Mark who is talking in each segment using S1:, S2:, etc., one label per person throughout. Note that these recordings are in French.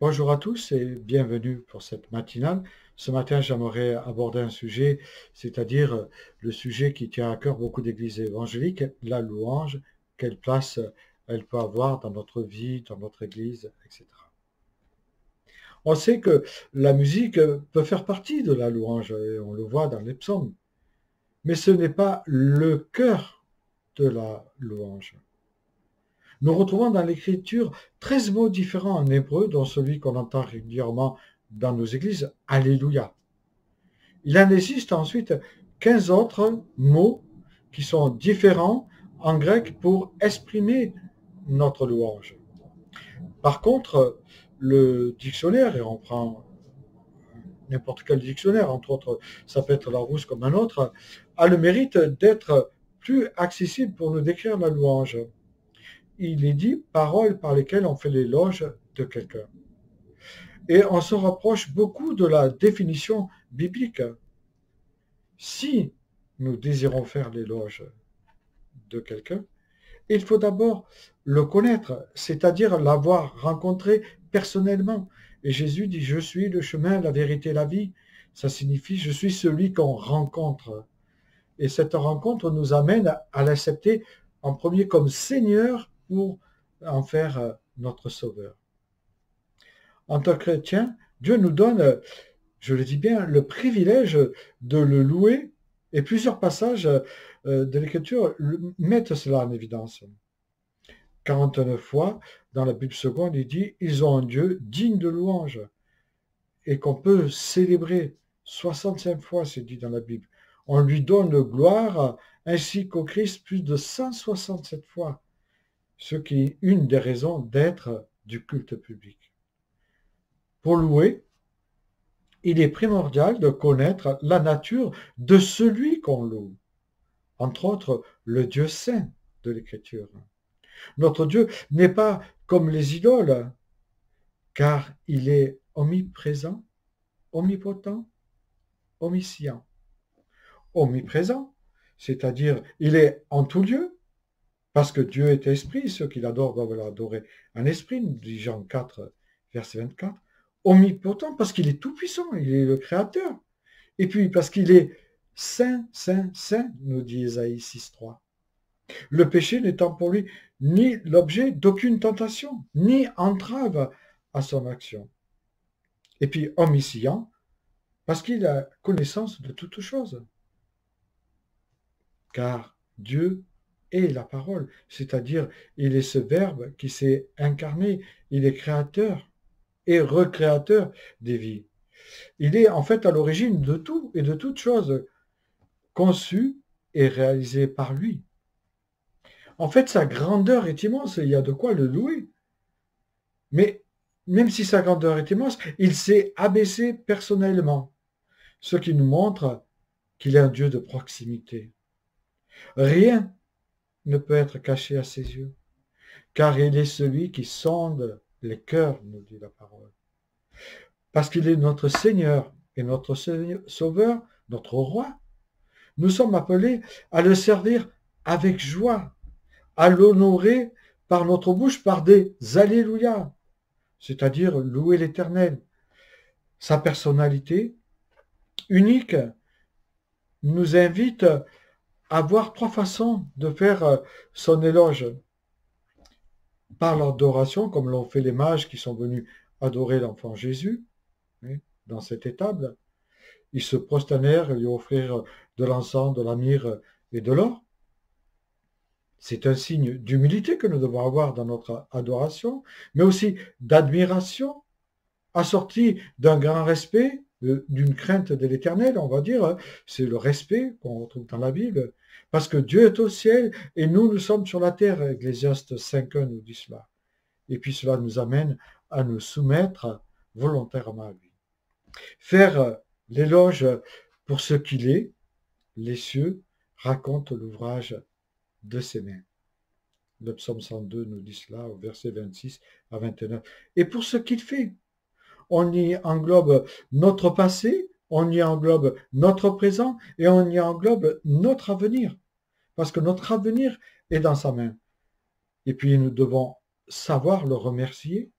S1: Bonjour à tous et bienvenue pour cette matinale. Ce matin, j'aimerais aborder un sujet, c'est-à-dire le sujet qui tient à cœur beaucoup d'églises évangéliques, la louange, quelle place elle peut avoir dans notre vie, dans notre église, etc. On sait que la musique peut faire partie de la louange, et on le voit dans les psaumes, mais ce n'est pas le cœur de la louange. Nous retrouvons dans l'Écriture 13 mots différents en hébreu, dont celui qu'on entend régulièrement dans nos églises, Alléluia. Il en existe ensuite 15 autres mots qui sont différents en grec pour exprimer notre louange. Par contre, le dictionnaire, et on prend n'importe quel dictionnaire, entre autres, ça peut être Larousse comme un autre, a le mérite d'être plus accessible pour nous décrire la louange. Il est dit paroles par lesquelles on fait l'éloge de quelqu'un. Et on se rapproche beaucoup de la définition biblique. Si nous désirons faire l'éloge de quelqu'un, il faut d'abord le connaître, c'est-à-dire l'avoir rencontré personnellement. Et Jésus dit, je suis le chemin, la vérité, la vie. Ça signifie, je suis celui qu'on rencontre. Et cette rencontre nous amène à l'accepter en premier comme Seigneur pour en faire notre Sauveur. En tant que chrétien, Dieu nous donne, je le dis bien, le privilège de le louer, et plusieurs passages de l'Écriture mettent cela en évidence. 49 fois, dans la Bible seconde, il dit « Ils ont un Dieu digne de louange » et qu'on peut célébrer. 65 fois, c'est dit dans la Bible. On lui donne gloire, ainsi qu'au Christ, plus de 167 fois, ce qui est une des raisons d'être du culte public. Pour louer, il est primordial de connaître la nature de celui qu'on loue, entre autres le Dieu saint de l'Écriture. Notre Dieu n'est pas comme les idoles, car il est omniprésent, omnipotent, omniscient. Omniprésent, c'est-à-dire il est en tout lieu, parce que Dieu est esprit, ceux qui l'adorent doivent l'adorer en esprit, nous dit Jean 4, verset 24. Omnipotent, parce qu'il est tout-puissant, il est le Créateur. Et puis parce qu'il est saint, saint, saint, nous dit Ésaïe 6.3. Le péché n'étant pour lui ni l'objet d'aucune tentation, ni entrave à son action. Et puis omniscient, parce qu'il a connaissance de toutes choses. Car Dieu est la parole, c'est-à-dire il est ce Verbe qui s'est incarné, il est créateur et recréateur des vies. Il est en fait à l'origine de tout et de toutes choses, conçu et réalisé par lui. En fait, sa grandeur est immense, il y a de quoi le louer. Mais même si sa grandeur est immense, il s'est abaissé personnellement, ce qui nous montre qu'il est un Dieu de proximité. Rien ne peut être caché à ses yeux, car il est celui qui sonde les cœurs, nous dit la parole. Parce qu'il est notre Seigneur et notre Sauveur, notre Roi, nous sommes appelés à le servir avec joie, à l'honorer par notre bouche, par des Alléluia, c'est-à-dire louer l'Éternel. Sa personnalité unique nous invite à voir trois façons de faire son éloge. Par l'adoration, comme l'ont fait les mages qui sont venus adorer l'enfant Jésus, dans cette étable. Ils se prosternèrent et lui offrirent de l'encens, de la myrrhe et de l'or. C'est un signe d'humilité que nous devons avoir dans notre adoration, mais aussi d'admiration, assorti d'un grand respect, d'une crainte de l'Éternel, on va dire. C'est le respect qu'on retrouve dans la Bible, parce que Dieu est au ciel et nous sommes sur la terre. Ecclésiaste 5.1 nous dit cela. Et puis cela nous amène à nous soumettre volontairement à lui. Faire l'éloge pour ce qu'il est, les cieux racontent l'ouvrage de ses mains. Le psaume 102 nous dit cela au verset 26 à 29. Et pour ce qu'il fait, on y englobe notre passé, on y englobe notre présent et on y englobe notre avenir. Parce que notre avenir est dans sa main. Et puis nous devons savoir le remercier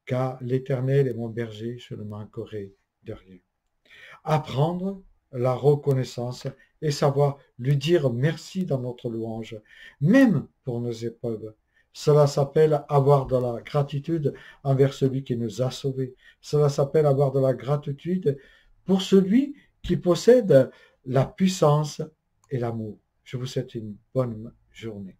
S1: car l'Éternel est mon berger, je ne manquerai de rien. Apprendre la reconnaissance et savoir lui dire merci dans notre louange, même pour nos épreuves. Cela s'appelle avoir de la gratitude envers celui qui nous a sauvés. Cela s'appelle avoir de la gratitude pour celui qui possède la puissance et l'amour. Je vous souhaite une bonne journée.